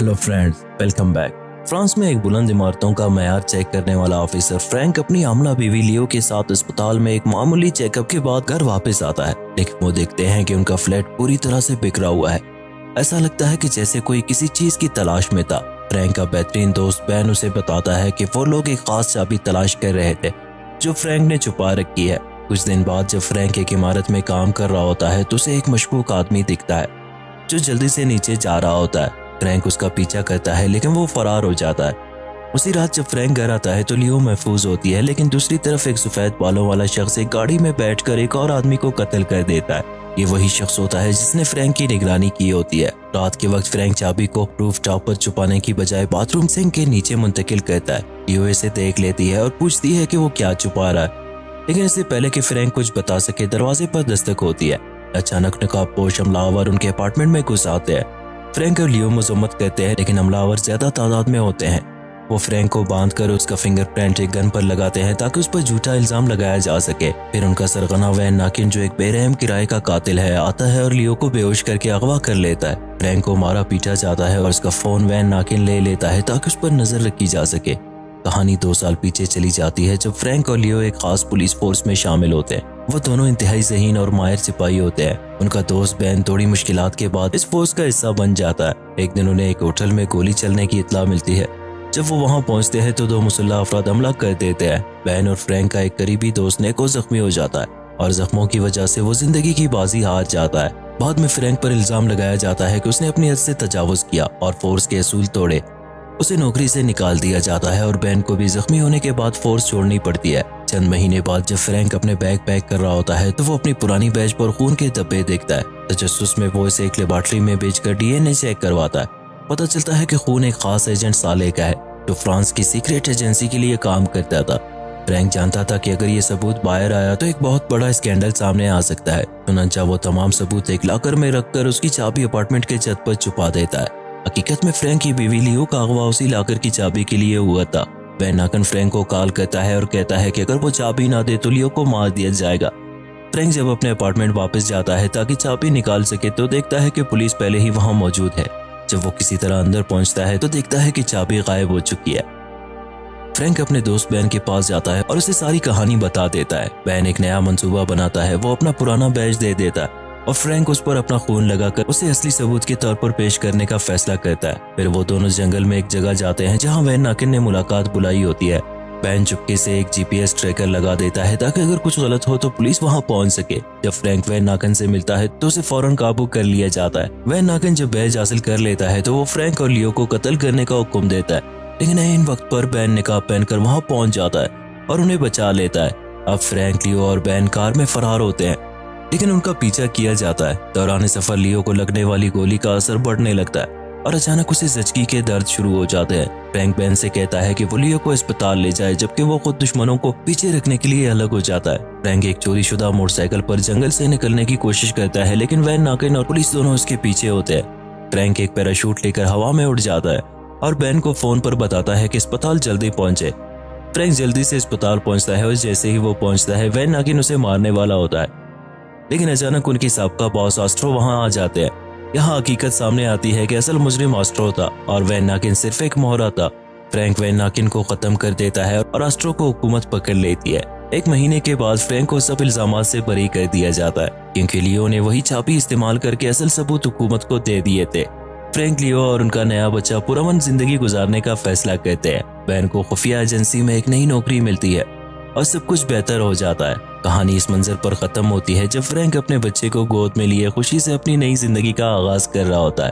Hello friends, welcome back. France में एक बुलंद इमारतों का मयार चेक करने वाला ऑफिसर फ्रैंक अपनी आमला बीवी लियो के साथ अस्पताल में एक मामूली चेकअप के बाद घर वापस आता है, लेकिन वो देखते हैं कि उनका फ्लैट पूरी तरह से बिखरा हुआ है। ऐसा लगता है कि जैसे कोई किसी चीज की तलाश में था। फ्रैंक का बेहतरीन दोस्त बैन उसे बताता है कि वो लोग एक खास चाबी तलाश कर रहे थे जो फ्रैंक ने छुपा रखी है। कुछ दिन बाद जब फ्रैंक एक इमारत में काम कर रहा होता है तो उसे एक मशकूक आदमी दिखता है जो जल्दी से नीचे जा रहा होता है। फ्रैंक उसका पीछा करता है लेकिन वो फरार हो जाता है। उसी रात जब फ्रैंक घर आता है तो लियो महफूज होती है, लेकिन दूसरी तरफ एक सफेद बालों वाला शख्स एक गाड़ी में बैठकर एक और आदमी को कत्ल कर देता है। ये वही शख्स होता है जिसने फ्रैंक की निगरानी की होती है। रात के वक्त फ्रैंक चाबी को रूफ टॉप पर छुपाने की बजाय बाथरूम सिंक के नीचे मुंतकिल करता है। लियो इसे देख लेती है और पूछती है कि वो क्या छुपा रहा है, लेकिन इससे पहले कि फ्रैंक कुछ बता सके दरवाजे पर दस्तक होती है। अचानक नकाबपोश हमलावर उनके अपार्टमेंट में घुस आते हैं। फ्रैंक और लियो मजम्मत करते हैं, लेकिन हमलावर ज्यादा तादाद में होते हैं। वो फ्रैंक को बांधकर उसका फिंगरप्रिंट एक गन पर लगाते हैं ताकि उस पर झूठा इल्जाम लगाया जा सके। फिर उनका सरगना वैन नाकिन, जो एक बेरहम किराए का कातिल है, आता है और लियो को बेहोश करके अगवा कर लेता है। फ्रैंक को मारा पीटा जाता है और उसका फोन वैन नाकिन ले लेता है ताकि उस पर नजर रखी जा सके। कहानी 2 साल पीछे चली जाती है जब फ्रैंक और लियो एक खास पुलिस फोर्स में शामिल होते हैं। वो दोनों इंतहाई ज़हीन और माहिर सिपाही होते हैं। उनका दोस्त बैन थोड़ी मुश्किलात के बाद इस फोर्स का हिस्सा बन जाता है। एक दिन उन्हें एक होटल में गोली चलने की इत्तला मिलती है। जब वो वहां पहुंचते हैं तो 2 मुसल्लह अफराद हमला कर देते हैं। बैन और फ्रैंक का एक करीबी दोस्त नेको जख्मी हो जाता है और जख्मों की वजह से वो जिंदगी की बाजी हार जाता है। बाद में फ्रैंक पर इल्जाम लगाया जाता है कि उसने अपनी हद से तजावुज किया और फोर्स के असूल तोड़े। उसे नौकरी से निकाल दिया जाता है और बैन को भी जख्मी होने के बाद फोर्स छोड़नी पड़ती है। चंद महीने बाद जब फ्रैंक अपने बैग पैक कर रहा होता है तो वो अपनी पुरानी बैच पर खून के धब्बे देखता है। तजस्सुस में वो इसे एक लेबॉर्ट्री में बेचकर डीएनए चेक करवाता है। पता चलता है कि खून एक खास एजेंट साले का है जो फ्रांस की सीक्रेट एजेंसी के लिए काम करता था। फ्रैंक जानता था कि अगर ये सबूत बाहर आया तो एक बहुत बड़ा स्कैंडल सामने आ सकता है। चुनांचा वो तमाम सबूत एक लॉकर में रखकर उसकी चाबी अपार्टमेंट के छत पर छुपा देता है। हकीकत में फ्रैंक की बीवी लियो का अगवा उसी लॉकर की चाबी के लिए हुआ था। वैन नाकिन फ्रैंक को कॉल करता है और कहता है कि अगर वो चाबी ना दे तो लियो को मार दिया जाएगा। फ्रैंक जब अपने अपार्टमेंट वापस जाता है ताकि चाबी निकाल सके तो देखता है कि पुलिस पहले ही वहां मौजूद है। जब वो किसी तरह अंदर पहुंचता है तो देखता है कि चाबी गायब हो चुकी है। फ्रैंक अपने दोस्त बैन के पास जाता है और उसे सारी कहानी बता देता है। बैन एक नया मंसूबा बनाता है। वो अपना पुराना बैज दे देता है और फ्रैंक उस पर अपना खून लगाकर उसे असली सबूत के तौर पर पेश करने का फैसला करता है। फिर वो दोनों जंगल में एक जगह जाते हैं जहां वैन नाकिन ने मुलाकात बुलाई होती है। बैन चुपके से एक जीपीएस ट्रैकर लगा देता है ताकि अगर कुछ गलत हो तो पुलिस वहां पहुंच सके। जब फ्रैंक वैन नाकिन से मिलता है तो उसे फौरन काबू कर लिया जाता है। वैन नाकिन जब बैज हासिल कर लेता है तो वो फ्रैंक और लियो को कत्ल करने का हुक्म देता है, लेकिन इन वक्त पर बैन निकाब पहनकर वहां पहुंच जाता है और उन्हें बचा लेता है। अब फ्रैंक, लियो और बैन कार में फरार होते हैं, लेकिन उनका पीछा किया जाता है। दौरान सफर लियो को लगने वाली गोली का असर बढ़ने लगता है और अचानक उसे जचकी के दर्द शुरू हो जाते हैं। फ्रैंक बैन से कहता है कि वो लियो को अस्पताल ले जाए, जबकि वो खुद दुश्मनों को पीछे रखने के लिए अलग हो जाता है। फ्रैंक एक चोरीशुदा मोटरसाइकिल पर जंगल से निकलने की कोशिश करता है, लेकिन वैन नाकिन और पुलिस दोनों उसके पीछे होते हैं। फ्रैंक एक पैराशूट लेकर हवा में उड़ जाता है और बैन को फोन पर बताता है कि अस्पताल जल्दी पहुंचे। फ्रैंक जल्दी से अस्पताल पहुंचता है और जैसे ही वो पहुंचता है वैन नाकिन उसे मारने वाला होता है, लेकिन अचानक उनकी साबका बॉस एस्ट्रो वहां आ जाते हैं। यहाँ हकीकत सामने आती है कि असल मुजरिम एस्ट्रो था और वैन नाकिन सिर्फ एक मोहरा था। फ्रैंक वैन नाकिन को खत्म कर देता है और एस्ट्रो को हुकूमत पकड़ लेती है। 1 महीने के बाद फ्रैंक को सब इल्जामात से बरी कर दिया जाता है, क्योंकि लियो ने वही चाबी इस्तेमाल करके असल सबूत हुकूमत को दे दिए थे। फ्रैंक, लियो और उनका नया बच्चा पुरअमन जिंदगी गुजारने का फैसला करते हैं। वैन को खुफिया एजेंसी में एक नई नौकरी मिलती है और सब कुछ बेहतर हो जाता है। कहानी इस मंजर पर खत्म होती है जब फ्रैंक अपने बच्चे को गोद में लिए खुशी से अपनी नई जिंदगी का आगाज कर रहा होता है।